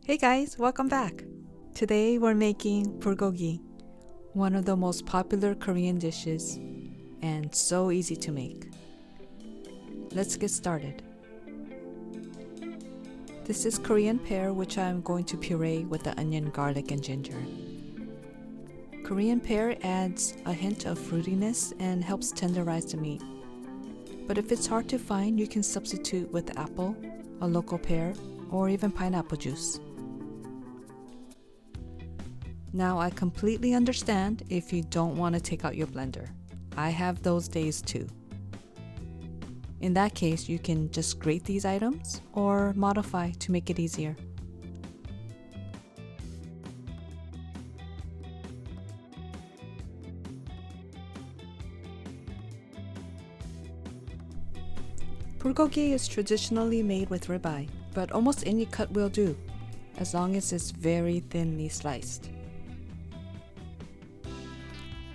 Hey guys, welcome back! Today we're making bulgogi, one of the most popular Korean dishes and so easy to make. Let's get started. This is Korean pear, which I'm going to puree with the onion, garlic, and ginger. Korean pear adds a hint of fruitiness and helps tenderize the meat. But if it's hard to find, you can substitute with apple, a local pear, or even pineapple juice. Now I completely understand if you don't want to take out your blender. I have those days too. In that case, you can just grate these items or modify to make it easier. Bulgogi is traditionally made with ribeye, but almost any cut will do, as long as it's very thinly sliced.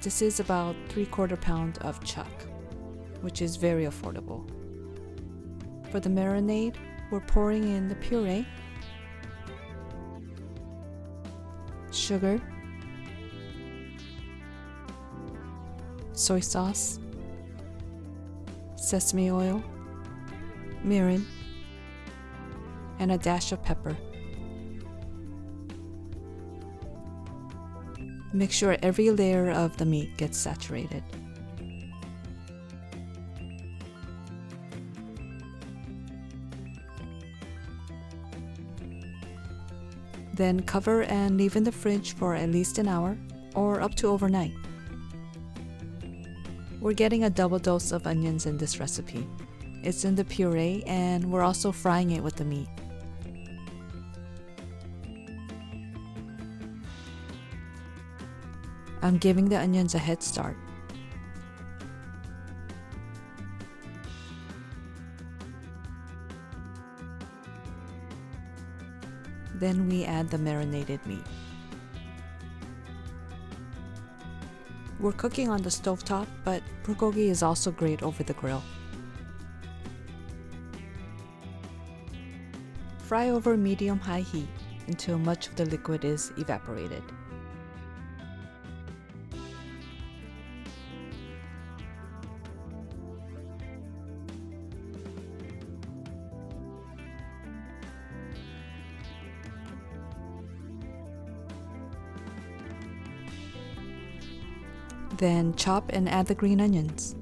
This is about 3/4 pound of chuck, which is very affordable. For the marinade, we're pouring in the puree, sugar, soy sauce, sesame oil, mirin, and a dash of pepper. Make sure every layer of the meat gets saturated. Then cover and leave in the fridge for at least an hour or up to overnight. We're getting a double dose of onions in this recipe. It's in the puree and we're also frying it with the meat. I'm giving the onions a head start. Then we add the marinated meat. We're cooking on the stovetop, but bulgogi is also great over the grill. Fry over medium-high heat until much of the liquid is evaporated. Then chop and add the green onions.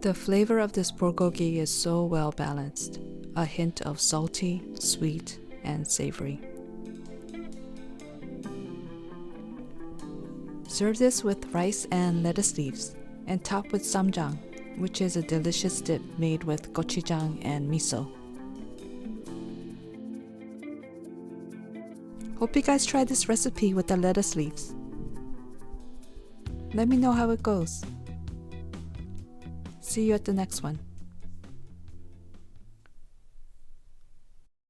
The flavor of this bulgogi is so well balanced. A hint of salty, sweet, and savory. Serve this with rice and lettuce leaves, and top with ssamjang, which is a delicious dip made with gochujang and miso. Hope you guys try this recipe with the lettuce leaves. Let me know how it goes. See you at the next one.